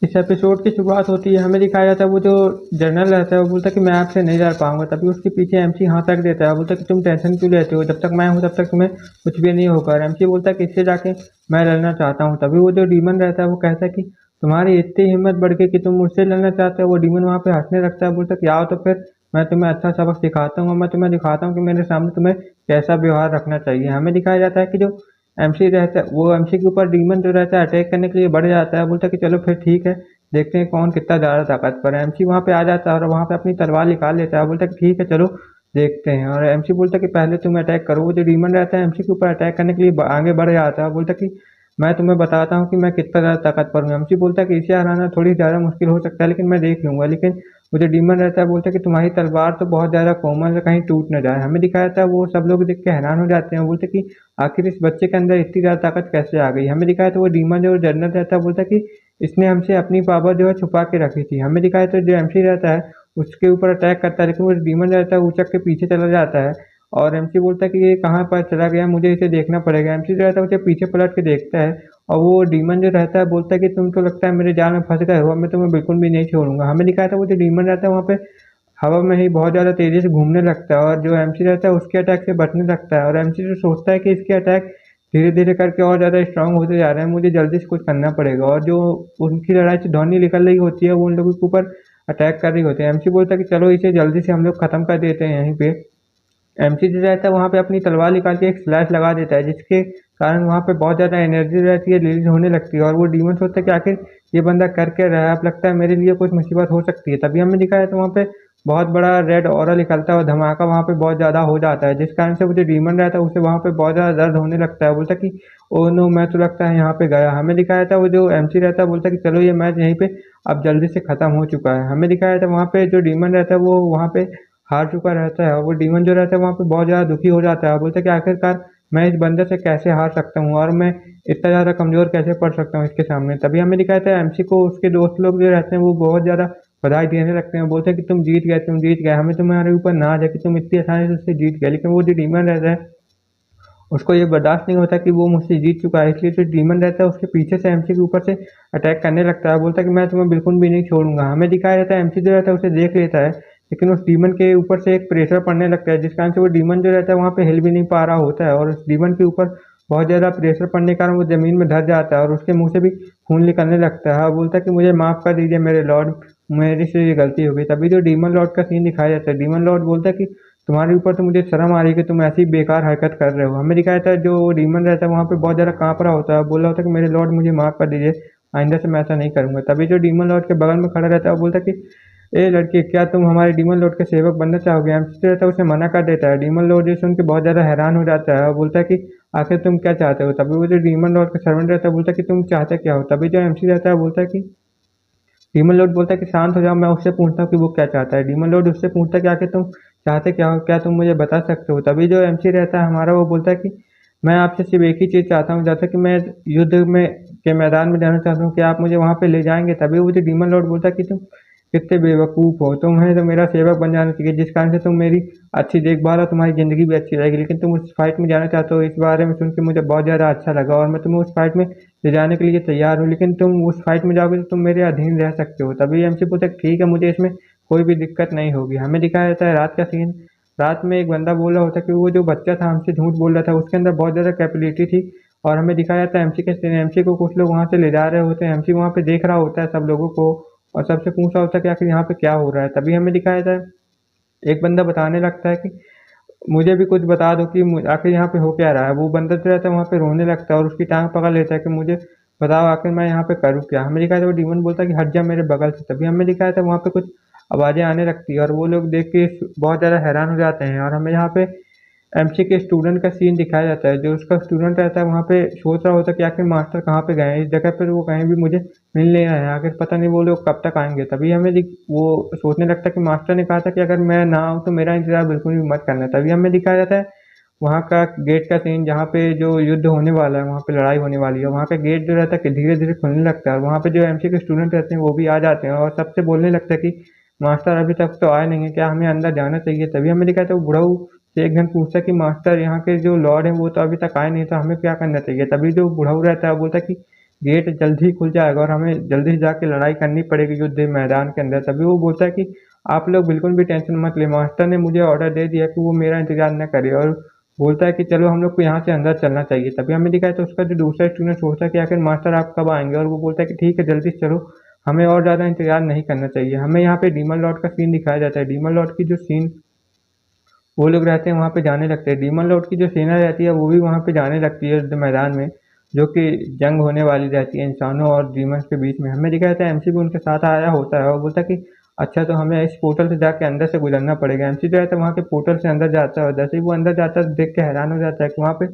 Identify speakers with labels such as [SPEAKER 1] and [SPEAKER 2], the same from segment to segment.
[SPEAKER 1] इस एपिसोड की शुरुआत होती है, हमें दिखाया जाता है वो जो जर्नल रहता है वो बोलता है कि मैं आपसे नहीं जा पाऊंगा। तभी उसके पीछे एमसी हाथ रख देता है, बोलता है कि तुम टेंशन क्यों लेते हो, जब तक मैं हूँ तब तक तुम्हें कुछ भी नहीं होगा। और एमसी बोलता है कि इससे जाके मैं लड़ना चाहता हूँ। तभी वो जो डीमन रहता है वो कहता है कि तुम्हारी इतनी हिम्मत बढ़ गई कि तुम मुझसे लड़ना चाहते हो। वो डीमन वहाँ पे हंसने लगता है, बोलता है कि आओ तो फिर मैं तुम्हें अच्छा सबक सिखाता हूँ और मैं तुम्हें दिखाता हूँ कि मेरे सामने तुम्हें कैसा व्यवहार रखना चाहिए। हमें दिखाया जाता है कि जो एमसी रहता है वो एमसी के ऊपर डीमन जो रहता है अटैक करने के लिए बढ़ जाता है, बोलता है कि चलो फिर ठीक है, देखते हैं कौन कितना ज्यादा ताकतवर है। एमसी वहां पे आ जाता है और वहां पे अपनी तलवार निकाल लेता है, बोलता है कि ठीक है चलो देखते हैं। और एमसी बोलता है कि पहले तुम अटैक करो। वो जो डीमन रहता है एमसी के ऊपर अटैक करने के लिए आगे बढ़ जाता है, बोलता है कि मैं तुम्हें बताता हूँ कि मैं कितना ज्यादा ताकतवर हूँ। एमसी बोलता है कि इसे हराना थोड़ी ज्यादा मुश्किल हो सकता है, लेकिन मैं देख लूंगा। लेकिन वो जो डीमन रहता है बोलता है कि तुम्हारी तलवार तो बहुत ज्यादा कोमल है, कहीं टूट न जाए। हमें दिखाया जाता है वो सब लोग देख के हैरान हो जाते हैं, बोलते हैं कि आखिर इस बच्चे के अंदर इतनी ज्यादा ताकत कैसे आ गई। हमें दिखाया तो वो डीमन जो जनरल रहता है बोलता है कि इसने हमसे अपनी पावर जो है छुपा के रखी थी। हमें दिखाया तो जो एमसी रहता है उसके ऊपर अटैक करता है, लेकिन वो डीमन रहता है उचक के पीछे चला जाता है। और एमसी बोलता है कि ये कहाँ पर चला गया, मुझे इसे देखना पड़ेगा। एमसी जो रहता है उसे पीछे पलट के देखता है और वो डीमन जो रहता है बोलता है कि तुम तो लगता है मेरे जाल में फंस गए हो, अब मैं तुम्हें बिल्कुल भी नहीं छोड़ूंगा। हमें दिखाया था वो जो डीमन रहता है वहाँ पे हवा में ही बहुत ज़्यादा तेज़ी से घूमने लगता है और जो एमसी रहता है उसके अटैक से बचने लगता है। और एमसी जो सोचता है कि इसके अटैक धीरे धीरे करके और ज़्यादा स्ट्रांग होते जा रहे हैं, मुझे जल्दी से कुछ करना पड़ेगा। और जो उनकी लड़ाई से ध्वनि निकल रही होती है वो उन लोगों के ऊपर अटैक कर रही होती है। एमसी बोलता है कि चलो इसे जल्दी से हम लोग खत्म कर देते हैं यहीं पे। एमसी जो रहता है वहाँ पे अपनी तलवार निकाल के एक स्लैश लगा देता है, जिसके कारण वहाँ पे बहुत ज़्यादा एनर्जी रहती है रिलीज होने लगती है। और वो डीमन सोचता है कि आखिर ये बंदा कर क्या रहा है, अब लगता है मेरे लिए कुछ मुसीबत हो सकती है। तभी हमें दिखा है तो वहाँ पे बहुत बड़ा रेड ऑरा निकलता है और धमाका वहाँ पे बहुत ज़्यादा हो जाता है, जिस कारण से वो जो डीमन रहता है उसे वहाँ पे बहुत ज़्यादा दर्द होने लगता है। बोलता है कि ओ नो, मैं तो लगता है यहाँ पे गया। हमें दिखाया था वो जो एमसी रहता है बोलता है कि चलो ये मैच यहीं पे अब जल्दी से खत्म हो चुका है। हमें दिखाया था वहाँ पे जो डीमन रहता है वो वहाँ पे हार चुका रहता है और वो डीमन जो रहता है वहाँ पे बहुत ज़्यादा दुखी हो जाता है। बोलता है कि आखिरकार मैं इस बंदे से कैसे हार सकता हूँ और मैं इतना ज़्यादा कमज़ोर कैसे पड़ सकता हूँ इसके सामने। तभी हमें दिखाया था एमसी को उसके दोस्त लोग जो रहते हैं वो बहुत ज़्यादा बधाई देने लगते हैं, बोलते हैं कि तुम जीत गए, तुम जीत गए, हमें तुम्हारे ऊपर नाज है कि तुम इतनी आसानी से उससे जीत गए। लेकिन वो जो डीमन रहता है उसको ये बर्दाश्त नहीं होता कि वो मुझसे जीत चुका है, इसलिए जो डीमन रहता है उसके पीछे से एमसी के ऊपर से अटैक करने लगता है। बोलता है कि मैं तुम्हें बिल्कुल भी नहीं छोड़ूंगा। हमें दिखाया जाता है एमसी जो रहता है उसे देख लेता है, लेकिन उस डीमन के ऊपर से एक प्रेशर पड़ने लगता है, जिस कारण से वो डीमन जो रहता है वहाँ पे हिल भी नहीं पा रहा होता है। और उस डीमन के ऊपर बहुत ज़्यादा प्रेशर पड़ने के कारण वो ज़मीन में धर जाता है और उसके मुंह से भी खून निकलने लगता है। और बोलता है कि मुझे माफ़ कर दीजिए मेरे लॉर्ड, मेरी से ये गलती हो गई। तभी जो डीमन लॉर्ड का सीन दिखाया जाता है, डीमन लॉर्ड बोलता है कि तुम्हारे ऊपर तो मुझे शर्म आ रही है कि तुम ऐसी बेकार हरकत कर रहे हो। हमें दिखाया था जो डीमन रहता है वहाँ पे बहुत ज़्यादा काँप रहा होता है, बोल रहा होता है कि मेरे लॉर्ड मुझे माफ़ कर दीजिए, आइंदा से मैं ऐसा नहीं करूँगा। तभी जो डीमन लॉर्ड के बगल में खड़ा रहता है वो बोलता है कि ए लड़के, क्या तुम हमारे डीमन लॉर्ड के सेवक बनना चाहोगे। एमसी रहता है उसे मना कर देता है। डीमन लॉर्ड ये सुन के बहुत ज़्यादा हैरान हो जाता है और बोलता है कि आखिर तुम क्या चाहते हो। तभी वो जो डीमन लॉर्ड का सर्वेंट रहता है बोलता है कि तुम चाहते क्या हो। तभी जो एमसी रहता है बोलता है कि डीमन लॉर्ड बोलता है कि शांत हो जाओ, मैं उससे पूछता हूँ कि वो क्या चाहता है। डीमन लॉर्ड उससे पूछता है कि आखिर तुम चाहते क्या हो, क्या तुम मुझे बता सकते हो। तभी जो एमसी रहता है हमारा वो बोलता है कि मैं आपसे सिर्फ एक ही चीज़ चाहता हूँ, जैसे कि मैं युद्ध में के मैदान में जाना चाहता हूँ कि आप मुझे वहाँ पे ले जाएंगे। तभी वो जो डीमन लॉर्ड बोलता है कि तुम कितने बेवकूफ़ हो, तुम्हें तो मेरा सेवक बन जाना चाहिए, जिस कारण से तुम मेरी अच्छी देखभाल और तुम्हारी ज़िंदगी भी अच्छी रहेगी। लेकिन तुम उस फाइट में जाना चाहते हो, इस बारे में सुन के मुझे बहुत ज़्यादा अच्छा लगा और मैं तुम्हें उस फाइट में ले जाने के लिए तैयार हूँ, लेकिन तुम उस फाइट में जाओगे तो तुम मेरे अधीन रह सकते हो। तभी एमसी बोलता है ठीक है, मुझे इसमें कोई भी दिक्कत नहीं होगी। हमें दिखाया जाता है रात का सीन। रात में एक बंदा बोल रहा होता है कि वो जो बच्चा था हमसे झूठ बोल रहा था, उसके अंदर बहुत ज़्यादा कैपेबिलिटी थी। और हमें दिखाया जाता है एमसी के सीन, एमसी को कुछ लोग वहाँ से ले जा रहे होते हैं। एमसी वहाँ पे देख रहा होता है सब लोगों को और सबसे पूछ रहा होता है कि आखिर यहाँ पे क्या हो रहा है। तभी हमें दिखाया जाता है एक बंदा बताने लगता है कि मुझे भी कुछ बता दो कि आखिर यहाँ पे हो क्या रहा है। वो बंदा जो रहता है वहाँ पे रोने लगता है और उसकी टांग पकड़ लेता है कि मुझे बताओ आखिर मैं यहाँ पे करूँ क्या। हमें दिखाया था वो डीमन बोलता है कि हट जा मेरे बगल से। तभी हमें दिखाया था वहाँ पे कुछ आवाज़ें आने लगती है और वो लोग देख के बहुत ज़्यादा हैरान हो जाते हैं। और हमें यहाँ पे एमसी के स्टूडेंट का सीन दिखाया जाता है। जो उसका स्टूडेंट रहता है वहाँ पे सोच रहा होता है कि आखिर मास्टर कहाँ पे गए हैं, इस जगह पर वो कहीं भी मुझे मिल नहीं रहे हैं, आखिर पता नहीं वो लोग कब तक आएंगे। तभी वो सोचने लगता है कि मास्टर ने कहा था कि अगर मैं ना आऊँ तो मेरा इंतजार बिल्कुल भी मत करना। तभी हमें दिखाया जाता है वहाँ का गेट का सीन, जहाँ पे जो युद्ध होने वाला है, वहाँ पे लड़ाई होने वाली है। वहाँ का गेट जो रहता है कि धीरे धीरे खुलने लगता है और वहाँ पे जो एमसी के स्टूडेंट रहते हैं वो भी आ जाते हैं और सबसे बोलने लगता है कि मास्टर अभी तक तो आए नहीं है, क्या हमें अंदर जाना चाहिए। तभी हमें दिखाया था वो बुढ़ऊ से एक जन पूछता है कि मास्टर यहाँ के जो लॉर्ड हैं वो तो अभी तक आए नहीं, तो हमें क्या करना चाहिए। तभी जो बुढ़ऊ रहता है वो बोलता है कि गेट जल्दी ही खुल जाएगा और हमें जल्दी से जाके लड़ाई करनी पड़ेगी युद्ध मैदान के अंदर। तभी वो बोलता है कि आप लोग बिल्कुल भी टेंशन मत ले, मास्टर ने मुझे ऑर्डर दे दिया कि वो मेरा इंतजार न करे, और बोलता है कि चलो हम लोग को यहाँ से अंदर चलना चाहिए। तभी हमें दिखाया तो उसका जो दूसरा स्टूडेंट सोचता है कि आखिर मास्टर आप कब आएंगे, और वो बोलता है कि ठीक है जल्दी से चलो, हमें और ज़्यादा इंतजार नहीं करना चाहिए। हमें यहाँ पे डीमन लॉर्ड का सीन दिखाया जाता है। डीमन लॉर्ड की जो सीन वो लोग रहते हैं वहाँ पे जाने लगते हैं। डीमन लॉर्ड की जो सेना रहती है वो भी वहाँ पे जाने लगती है युद्ध मैदान में, जो कि जंग होने वाली रहती है इंसानों और डीमंस के बीच में। हमें दिखाया जाता है एमसी भी उनके साथ आया होता है और बोलता है कि अच्छा तो हमें इस पोर्टल से जाके अंदर से गुजरना पड़ेगा। एमसी जो है तो वहाँ के पोर्टल से अंदर जाता है और जैसे ही वो अंदर जाता है देख के हैरान हो जाता है कि वहाँ पे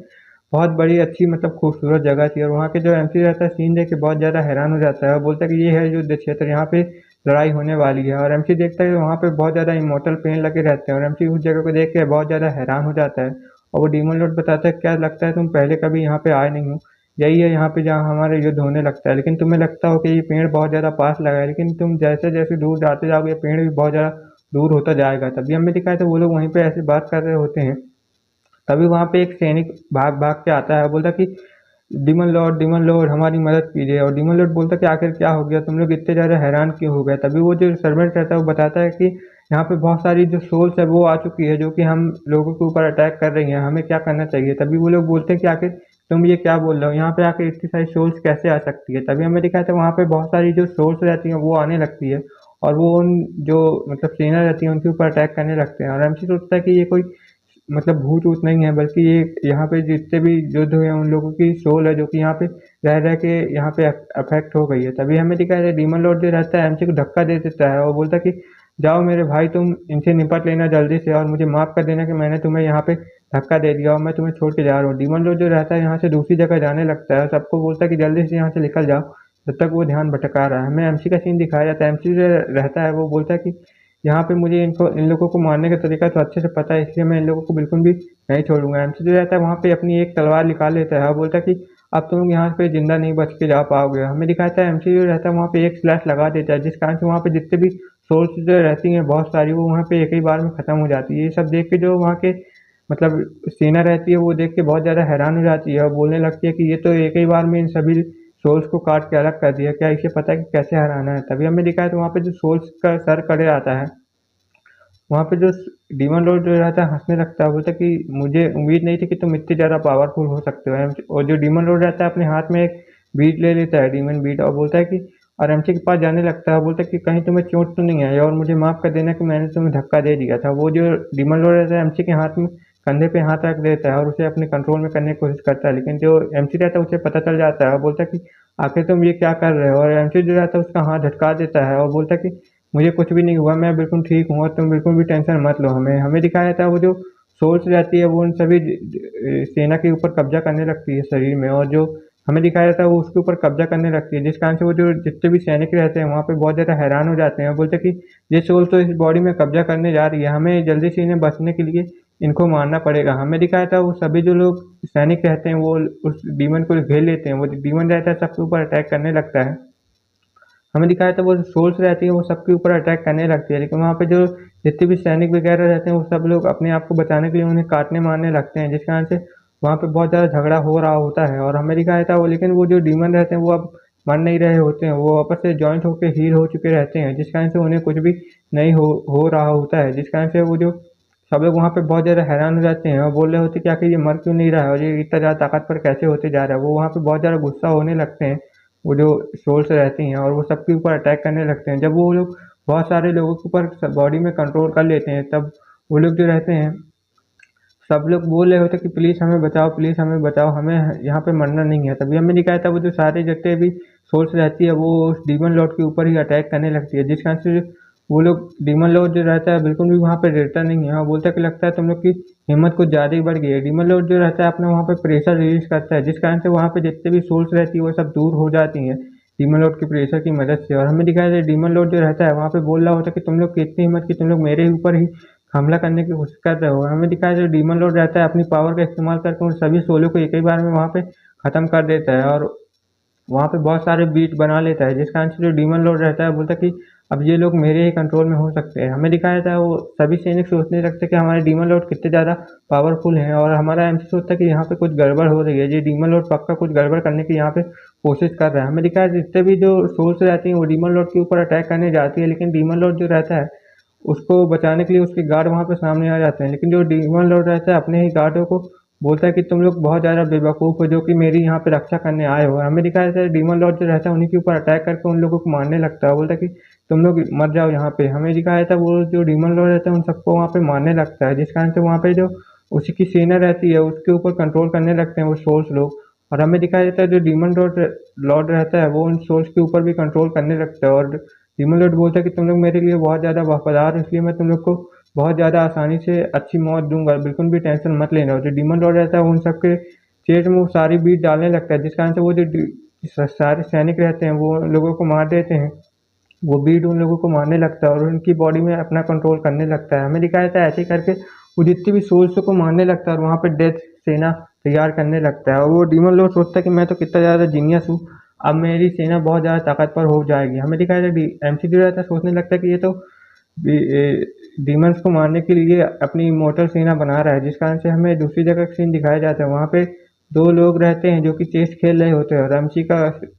[SPEAKER 1] बहुत बड़ी अच्छी मतलब खूबसूरत जगह थी, और वहाँ के जो एमसी रहता है सीन देख के बहुत ज़्यादा हैरान हो जाता है और बोलता है कि ये है युद्ध क्षेत्र, यहाँ पे लड़ाई होने वाली है। और एमसी देखता है कि वहाँ पे बहुत ज़्यादा इमोर्टल पेड़ लगे रहते हैं और एमसी उस जगह को देख के बहुत ज़्यादा हैरान हो जाता है। और वो डीमन लॉर्ड बताता है क्या लगता है तुम पहले कभी यहाँ पे आए नहीं हो, यही है यहाँ पे जहाँ हमारे युद्ध होने लगता है, लेकिन तुम्हें लगता हो कि ये पेड़ बहुत ज़्यादा पास लगा है, लेकिन तुम जैसे जैसे दूर जाते जाओगे ये पेड़ भी बहुत ज़्यादा दूर होता जाएगा। तभी हमें दिखाया था वो लोग वहीं पे ऐसे बात कर रहे होते हैं। तभी वहाँ पे एक सैनिक भाग भाग के आता है, बोलता कि डीमन लॉर्ड हमारी मदद कीजिए। और डीमन लॉर्ड बोलता कि आखिर क्या हो गया, तुम लोग इतने ज़्यादा हैरान क्यों हो गए। तभी वो जो सर्वेंट रहता है वो बताता है कि यहाँ पे बहुत सारी जो सोल्स है वो आ चुकी है जो कि हम लोगों के ऊपर अटैक कर रही हैं, हमें क्या करना चाहिए। तभी वो लोग बोलते हैं कि आखिर तुम ये क्या बोल रहे हो, यहाँ पे आके इतनी सारी सोल्स कैसे आ सकती है। तभी हमें दिखाया था वहाँ पे बहुत सारी जो सोल्स रहती हैं वो आने लगती है और वो उन जो मतलब सेना रहती है उनके ऊपर अटैक करने लगते हैं। और एमसी सोचता है कि ये कोई मतलब भूत वूत नहीं है, बल्कि ये यहाँ पे जितने भी युद्ध हुए हैं उन लोगों की सोल है जो कि यहाँ पे रह रह के यहाँ पे अफेक्ट हो गई है। तभी हमें दिखाया जाए डीमन लॉर्ड जो रहता है एमसी को धक्का दे देता है और बोलता है कि जाओ मेरे भाई, तुम इनसे निपट लेना जल्दी से और मुझे माफ़ कर देना कि मैंने तुम्हें यहाँ पे धक्का दे दिया और मैं तुम्हें छोड़ के जा रहा हूँ। डीमन लॉर्ड जो रहता है यहाँ से दूसरी जगह जाने लगता है और सबको बोलता है कि जल्दी से यहाँ से निकल जाओ, जब तक वो ध्यान भटका रहा है। हमें एमसी का सीन दिखाया जाता है। एमसी जो रहता है वो बोलता है कि यहाँ पे मुझे इन लोगों को मारने का तरीका तो अच्छे से पता है, इसलिए मैं इन लोगों को बिल्कुल भी नहीं छोड़ूंगा। एमसी जो रहता है वहाँ पे अपनी एक तलवार निकाल लेता है और बोलता है कि अब तुम लोग यहाँ पे जिंदा नहीं बच के जा पाओगे। हमें दिखाता है एमसी जो रहता है वहाँ पे एक स्लैश लगा देता है, जिस कारण से वहाँ पे जितने भी सोल्स जो रहती हैं बहुत सारी वो वहाँ पे एक ही बार में खत्म हो जाती है। ये सब देख के जो वहाँ के मतलब सेना रहती है वो देख के बहुत ज़्यादा हैरान हो जाती है और बोलने लगती है कि ये तो एक ही बार में इन सभी सोल्स को काट के अलग कर दिया, क्या इसे पता है कि कैसे हराना है। तभी हमें दिखाया तो वहाँ पे जो सोल्स का सर करे आता है वहाँ पे जो डीमन लॉर्ड जो रहता है हंसने लगता है, बोलता है कि मुझे उम्मीद नहीं थी कि तुम इतने ज़्यादा पावरफुल हो सकते हो। और जो डीमन लॉर्ड रहता है अपने हाथ में एक बीट ले लेता है, डीमन बीट, और बोलता है कि और एमसी के पास जाने लगता है, बोलता है कि कहीं तुम्हें चोट तो नहीं आई और मुझे माफ़ कर देना कि मैंने तुम्हें धक्का दे दिया था। वो जो डीमन लॉर्ड रहता है एमसी के हाथ में कंधे पे हाथ रख देता है और उसे अपने कंट्रोल में करने की कोशिश करता है, लेकिन जो एमसी रहता है उसे पता चल जाता है और बोलता है कि आखिर तुम ये क्या कर रहे हो। और एमसी जो रहता है उसका हाथ झटका देता है और बोलता है कि मुझे कुछ भी नहीं हुआ, मैं बिल्कुल ठीक हूँ और तुम बिल्कुल भी टेंशन मत लो। हमें हमें दिखाया जाता है वो जो सोर्स रहती है वो उन सभी सेना के ऊपर कब्जा करने लगती है शरीर में, और जो हमें दिखाया जाता है वो उसके ऊपर कब्जा करने लगती है, जिस कारण से वो जो जितने भी सैनिक रहते हैं वहाँ पे बहुत ज़्यादा हैरान हो जाते हैं। बोलते हैं कि ये सोल तो इस बॉडी में कब्जा करने जा रही है, हमें जल्दी से इन्हें बचने के लिए इनको मारना पड़ेगा। हमें दिखाया था वो सभी जो लोग सैनिक रहते हैं वो उस डीमन को घेर लेते हैं, वो डीमन रहता है सबके ऊपर अटैक करने लगता है। हमें दिखाया था वो सोल्स रहती है वो सबके ऊपर अटैक करने लगती है, लेकिन वहाँ पे जो जितने भी सैनिक वगैरह रहते हैं वो सब लोग अपने आप को बचाने के लिए उन्हें काटने मारने लगते हैं, जिस कारण से वहाँ पे बहुत ज़्यादा झगड़ा हो रहा होता है। और हमें दिखाया था वो लेकिन वो जो डीमन रहते हैं वो अब मर नहीं रहे होते हैं, वो आपस से जॉइंट होकर हील हो चुके रहते हैं, जिस कारण से उन्हें कुछ भी नहीं हो रहा होता है, जिस कारण से वो जो सब लोग वहाँ पे बहुत ज़्यादा हैरान हो जाते हैं और बोल रहे होते हैं कि आखिर ये मर क्यों नहीं रहा है और ये इतना ज़्यादा ताकतवर कैसे होते जा रहा है। वो वहाँ पे बहुत ज़्यादा गुस्सा होने लगते हैं, वो जो सोल्स रहती हैं, और वो सबके ऊपर अटैक करने लगते हैं। जब वो लोग बहुत सारे लोगों के ऊपर बॉडी में कंट्रोल कर लेते हैं तब वो लोग जो रहते हैं सब लोग बोल रहे होते कि प्लीज़ हमें बचाओ, प्लीज़ हमें बचाओ, हमें यहाँ पे मरना नहीं है। तभी हमें दिखाया था वो जो सारे जितने भी सोर्स रहती है वो उस डीमन लॉर्ड के ऊपर ही अटैक करने लगती है, जिस कारण से वो लोग डीमन लॉर्ड जो रहता है बिल्कुल भी वहाँ पे रहता नहीं है और बोलता है कि लगता है तुम लोग की हिम्मत कुछ ज़्यादा ही बढ़ गई है। डीमन लॉर्ड जो रहता है अपना वहाँ पे प्रेशर रिलीज करता है, जिस कारण से वहाँ पे जितने भी सोर्स रहती है वो सब दूर हो जाती हैं डीमन लॉर्ड के प्रेशर की मदद से। और हमें दिखाया जाए डीमन लॉर्ड जो रहता है वहाँ पे बोल रहा होता है कि तुम लोग की इतनी हिम्मत कि तुम लोग मेरे ऊपर ही हमला करने की कोशिश कर रहे हो। हमें दिखाया जो डीमन लॉर्ड रहता है अपनी पावर का इस्तेमाल करके उन सभी सोलों को एक ही बार में वहाँ पे ख़त्म कर देता है और वहाँ पे बहुत सारे बीट बना लेता है, जिस कारण से जो डीमन लॉर्ड रहता है बोलता है कि अब ये लोग मेरे ही कंट्रोल में हो सकते हैं। हमें दिखाया जाता है वो सभी सैनिक सोचने लगते हैं कि हमारे डीमन लॉर्ड कितने ज़्यादा पावरफुल हैं, और हमारा एमसी सोचता है कि यहाँ पे कुछ गड़बड़ हो रही है, ये डीमन लॉर्ड पक्का कुछ गड़बड़ करने की यहाँ पे कोशिश कर रहा है। हमें दिखा है जितने भी जो सोल्स रहती हैं वो डीमन लॉर्ड के ऊपर अटैक करने जाती है, लेकिन डीमन लॉर्ड जो रहता है उसको बचाने के लिए उसके गार्ड वहाँ पे सामने आ जाते हैं, लेकिन जो डीमन लॉर्ड रहता है अपने ही गार्डों को बोलता है कि तुम लोग बहुत ज़्यादा बेवकूफ़ हो जो कि मेरी यहाँ पे रक्षा करने आए हो। हमें दिखाया जाता है डीमन लॉर्ड जो रहता है उन्हीं के ऊपर अटैक करके उन लोगों को मारने लगता है, बोलता है कि तुम लोग मर जाओ यहाँ पे। हमें दिखाया जाता है वो जो डीमन लॉर्ड रहता है उन सबको वहाँ पे मारने लगता है, जिस कारण से वहाँ पे जो उसी की सेना रहती है उसके ऊपर कंट्रोल करने लगते हैं वो सोल्स लोग। और हमें दिखाया जाता है जो डीमन लॉर्ड लॉर्ड रहता है वो उन सोल्स के ऊपर भी कंट्रोल करने लगता है, और डीमन लॉर्ड बोलता है कि तुम लोग मेरे लिए बहुत ज़्यादा वफादार हो, इसलिए मैं तुम लोग को बहुत ज़्यादा आसानी से अच्छी मौत दूंगा, बिल्कुल भी टेंशन मत लेना। और जो डीमन लॉर्ड रहता है उन सबके चेस्ट में वो सारी बीट डालने लगता है, जिस कारण से वो जो सारे सैनिक रहते हैं वो लोगों को मार देते हैं। वो बीट उन लोगों को मारने लगता है और उनकी बॉडी में अपना कंट्रोल करने लगता है। हमें दिखाया जाता है ऐसे ही करके वो जितनी भी सोल्स को मारने लगता है और वहाँ पे डेथ सेना तैयार करने लगता है। और वो डीमन लॉर्ड सोचता है कि मैं तो कितना ज़्यादा जीनियस हूँ, अब मेरी सेना बहुत ज़्यादा ताकतवर हो जाएगी। हमें दिखाया जाता है एमसीडी रहता है सोचने लगता है कि ये तो डीमंस को मारने के लिए अपनी इमोर्टल सेना बना रहा है, जिस कारण से हमें दूसरी जगह का सीन दिखाया जाता है। वहाँ पे दो लोग रहते हैं जो कि चेस खेल रहे होते हैं और एमसी का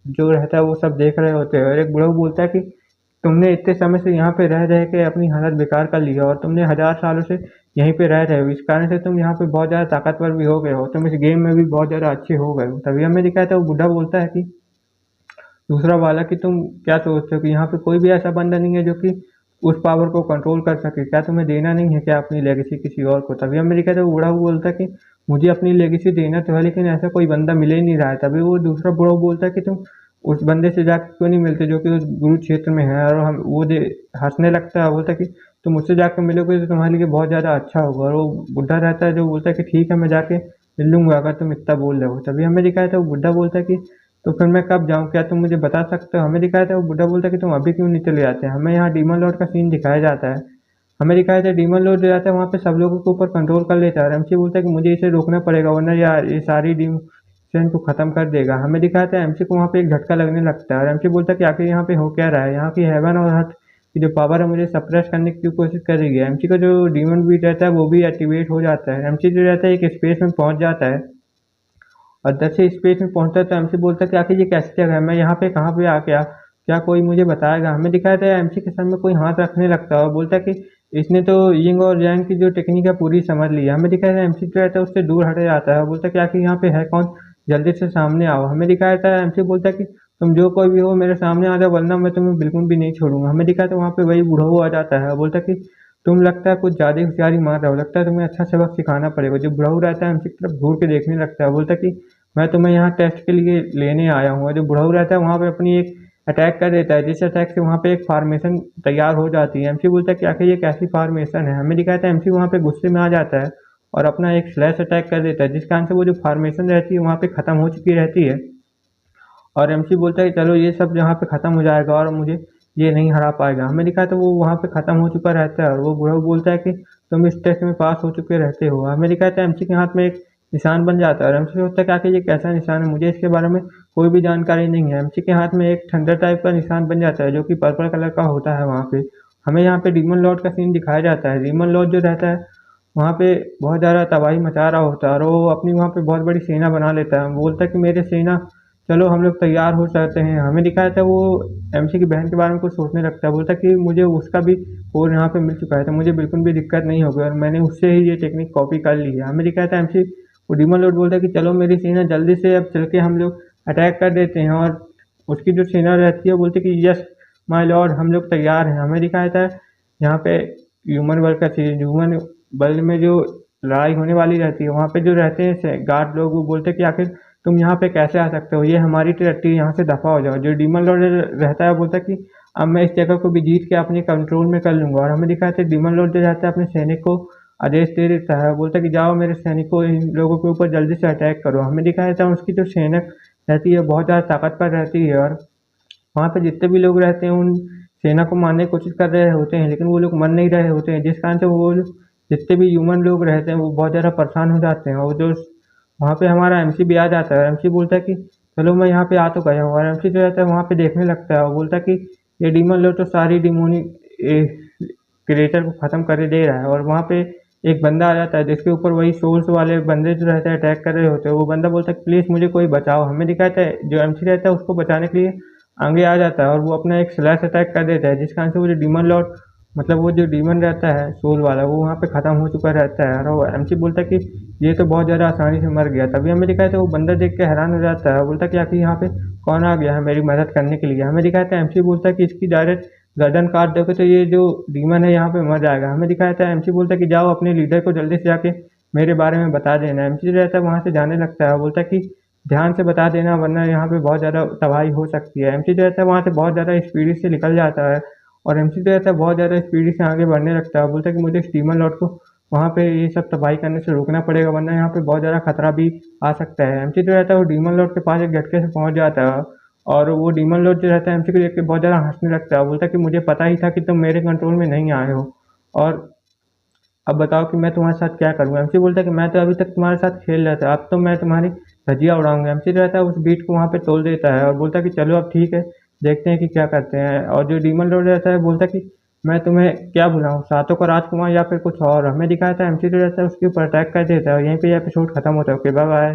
[SPEAKER 1] जो रहता है वो सब देख रहे होते हैं, और एक बुढ़ऊ बोलता है कि तुमने इतने समय से यहाँ पे रह रह के अपनी हालत बेकार कर ली है और तुमने 1000 सालों से यहीं पे रह रहे हो, इस कारण से तुम यहाँ पे बहुत ज़्यादा ताकतवर भी हो गए हो, तुम इस गेम में भी बहुत ज़्यादा अच्छे हो गए हो। तभी हमें दिखाया था वो बुढ़ा बोलता है कि दूसरा वाला कि तुम क्या सोचते हो कि यहाँ पे कोई भी ऐसा बंदा नहीं है जो कि उस पावर को कंट्रोल कर सके, क्या तुम्हें देना नहीं है क्या अपनी लेगेसी किसी और को। तभी हमें दिखाया था वो बूढ़ा बोलता है कि मुझे अपनी लेगेसी देना तो है, लेकिन ऐसा कोई बंदा मिल ही नहीं रहा है। तभी वो दूसरा बूढ़ा बोलता है कि तुम उस बंदे से जाकर क्यों नहीं मिलते जो कि उस गुरु क्षेत्र में है। और हम वो हंसने लगता है, बोलता है कि तुम उससे जाकर मिलोगे तो तुम्हारे लिए बहुत ज़्यादा अच्छा होगा। और वो बुढ़ा रहता है जो बोलता है कि ठीक है मैं जाके मिल लूंगा अगर तुम इतना बोल रहे हो। तभी हमें दिखाया था वो बुढ़ा बोलता है कि तो फिर मैं कब जाऊँ, क्या तुम मुझे बता सकते हो। हमें दिखाया था वो बुढ़ा बोलता है कि तुम अभी क्यों नहीं चले जाते। हमें यहाँ डीमन लॉर्ड का सीन दिखाया जाता है। हमें दिखाया था डीमन लॉर्ड जो जाता है वहाँ पे सब लोगों के ऊपर कंट्रोल कर लेता है और एमसी बोलता है कि मुझे इसे रोकना पड़ेगा वरना यार ये सारी डिमोशन को खत्म कर देगा। हमें दिखाया था एमसी को वहाँ पे एक झटका लगने लगता है और एमसी बोलता है कि आखिर यहाँ पे हो क्या रहा है, यहाँ की हेवन और अर्थ की जो पावर है मुझे सप्रेस करने की कोशिश कर रही है। एमसी का जो डीमन बीट रहता है वो भी एक्टिवेट हो जाता है। एमसी जो रहता है एक स्पेस में पहुंच जाता है और जब से स्पेस में पहुंचता है तो एमसी बोलता है कि आखिर ये कैसी जगह है, मैं यहाँ पे कहाँ पे आ गया, क्या कोई मुझे बताएगा। हमें दिखाया था एमसी के सर में कोई हाथ रखने लगता है और बोलता है कि इसने तो यिंग और यांग की जो टेक्निक है पूरी समझ ली है। हमें दिखाया था एमसी जो रहता है उससे दूर हट जाता है और बोलता है कि आखिर यहाँ पे है कौन, जल्दी से सामने आओ। हमें दिखाया था एमसी बोलता है कि तुम जो कोई भी हो मेरे सामने आ जाओ वरना मैं तुम्हें बिल्कुल भी नहीं छोड़ूंगा। हमें दिखाया था वहाँ पे वही बूढ़ा आ जाता है और बोलता है कि तुम लगता है कुछ ज़्यादा ही होशियारी मार रहे हो, लगता है तुम्हें अच्छा सबक सिखाना पड़ेगा। जो बुढ़ऊ रहता है एमसी की तरफ घूर के देखने लगता है, बोलता है कि मैं तुम्हें यहाँ टेस्ट के लिए लेने आया हूँ। और जो बुढ़ऊ रहता है वहाँ पे अपनी एक अटैक कर देता है, जिस अटैक से वहाँ पे एक फार्मेशन तैयार हो जाती है। एमसी बोलता है कि आखिर ये कैसी फार्मेशन है। हमें दिखाया था एमसी वहाँ पे गुस्से में आ जाता है और अपना एक स्लैश अटैक कर देता है, जिस कारण से वो जो फार्मेशन रहती है वहाँ पे ख़त्म हो चुकी रहती है। और एमसी बोलता है कि चलो ये सब यहाँ पे ख़त्म हो जाएगा और मुझे ये नहीं हरा पाएगा। हमें दिखा तो वो वहाँ पे ख़त्म हो चुका रहता है और वो बुढ़ऊ बोलता है कि तुम इस टेस्ट में पास हो चुके रहते हो। हमें दिखा था एमसी के हाथ में एक निशान बन जाता है और एमसी सोचता है कि आखिर ये कैसा निशान है, मुझे इसके बारे में कोई भी जानकारी नहीं है। एमसी के हाथ में एक थंडर टाइप का निशान बन जाता है जो कि पर्पल कलर का होता है। वहाँ पे हमें यहाँ पे डीमन लॉर्ड का सीन दिखाया जाता है। डीमन लॉर्ड जो रहता है वहाँ पे बहुत ज़्यादा तबाही मचा रहा होता है और वो अपनी वहाँ पे बहुत बड़ी सेना बना लेता है। बोलता है कि मेरे सेना चलो हम लोग तैयार हो सकते हैं। हमें दिखाया था वो एमसी की बहन के बारे में कुछ सोचने लगता है, बोलता है कि मुझे उसका भी कोड यहाँ पे मिल चुका है तो मुझे बिल्कुल भी दिक्कत नहीं होगी और मैंने उससे ही ये टेक्निक कॉपी कर ली है। हमें दिखाया था एमसी वो डीमन लॉर्ड बोलता है कि चलो मेरी सेना जल्दी से अब चल के हम लोग अटैक कर देते हैं। और उसकी जो सेना रहती है बोलती है कि यस माय लॉर्ड हम लोग तैयार हैं। हमें दिखाया था यहाँ पे ह्यूमन वर्ल्ड का सीन, ह्यूमन वर्ल्ड में जो लड़ाई होने वाली रहती है वहाँ पे जो रहते हैं गार्ड लोग वो बोलते हैं कि आखिर तुम यहाँ पे कैसे आ सकते हो, ये हमारी टेरिटरी, यहाँ से दफा हो जाओ। जो डीमन लॉर्ड रहता है बोलता है कि अब मैं इस जगह को भी जीत के अपने कंट्रोल में कर लूंगा। और हमें दिखाया था डीमन लॉर्ड जो रहता है अपने सैनिक को आदेश दे देता है, बोलता है कि जाओ मेरे सैनिकों इन लोगों के ऊपर जल्दी से अटैक करो। हमें दिखाया था उसकी जो सैनिक रहती है बहुत ज़्यादा ताकतवर रहती है और वहाँ पे जितने भी लोग रहते हैं उन सेना को मारने की कोशिश कर रहे होते हैं, लेकिन वो लोग मर नहीं रहे होते हैं, जिस कारण से वो जितने भी ह्यूमन लोग रहते हैं वो बहुत ज़्यादा परेशान हो जाते हैं। और जो वहाँ पे हमारा एमसी भी आ जाता है। एमसी बोलता है कि चलो मैं यहाँ पे आ तो गया हूँ, और एमसी जो रहता है वहाँ पे देखने लगता है और बोलता है कि ये डीमन लोग तो सारी डिमोनी क्रिएचर को ख़त्म कर दे रहा है। और वहाँ पे एक बंदा आ जाता है जिसके ऊपर वही सोल्स वाले बंदे जो रहते हैं अटैक कर रहे होते हैं। वो बंदा बोलता है प्लीज़ मुझे कोई बचाओ। हमें दिखाता है जो एमसी रहता है उसको बचाने के लिए आगे आ जाता है और वो अपना एक स्लैश अटैक कर देता है, जिस कारण से वो जो डीमन लॉर्ड मतलब वो जो डीमन रहता है सोल वाला वो वहाँ पे ख़त्म हो चुका रहता है। और वो एमसी बोलता है कि ये तो बहुत ज़्यादा आसानी से मर गया। तभी हमें दिखाया था वो बंदा देख के हैरान हो जाता है, बोलता है कि आखिर यहाँ पे कौन आ गया है मेरी मदद करने के लिए। हमें दिखाया था एमसी बोलता है कि इसकी डायरेक्ट गर्दन काट दोगे तो ये जो डीमन है यहाँ पे मर जाएगा। हमें दिखाया था एमसी बोलता है कि जाओ अपने लीडर को जल्दी से जाके मेरे बारे में बता देना। एमसी जो रहता है वहाँ से जाने लगता है, बोलता है कि ध्यान से बता देना वरना यहाँ पे बहुत ज़्यादा तबाही हो सकती है। एमसी जो रहता है वहाँ से बहुत ज़्यादा स्पीड से निकल जाता है और एमसी जो रहता है बहुत ज़्यादा स्पीड से आगे बढ़ने लगता है। बोलता है कि मुझे इस डीमन लॉर्ड को वहाँ पे ये सब तबाही करने से रोकना पड़ेगा वरना यहाँ पे बहुत ज़्यादा खतरा भी आ सकता है। एमसी जो रहता है वो डीमन लॉर्ड के पास एक झटके से पहुँच जाता है और वो डीमन लॉर्ड जो रहता है एमसी को देख के बहुत ज़्यादा हंसने लगता है। बोलता है कि मुझे पता ही था कि तुम मेरे कंट्रोल में नहीं आए हो और अब बताओ कि मैं तुम्हारे साथ क्या करूँ। एमसी बोलता है कि मैं तो अभी तक तुम्हारे साथ खेल रहा था, अब तो मैं तुम्हारी धज्जियाँ उड़ाऊंगा। एमसी जो रहता है उस बीट को वहाँ पे तोड़ देता है और बोलता है कि चलो अब ठीक है, देखते हैं कि क्या करते हैं। और जो डीमन लॉर्ड रहता है बोलता है कि मैं तुम्हें क्या बुलाऊँ, सातों का राजकुमार या फिर कुछ और। हमें दिखाया था एमसी जो रहता है उसके ऊपर अटैक कर देता है और यहीं पे ये एपिसोड खत्म होता है। Okay bye bye.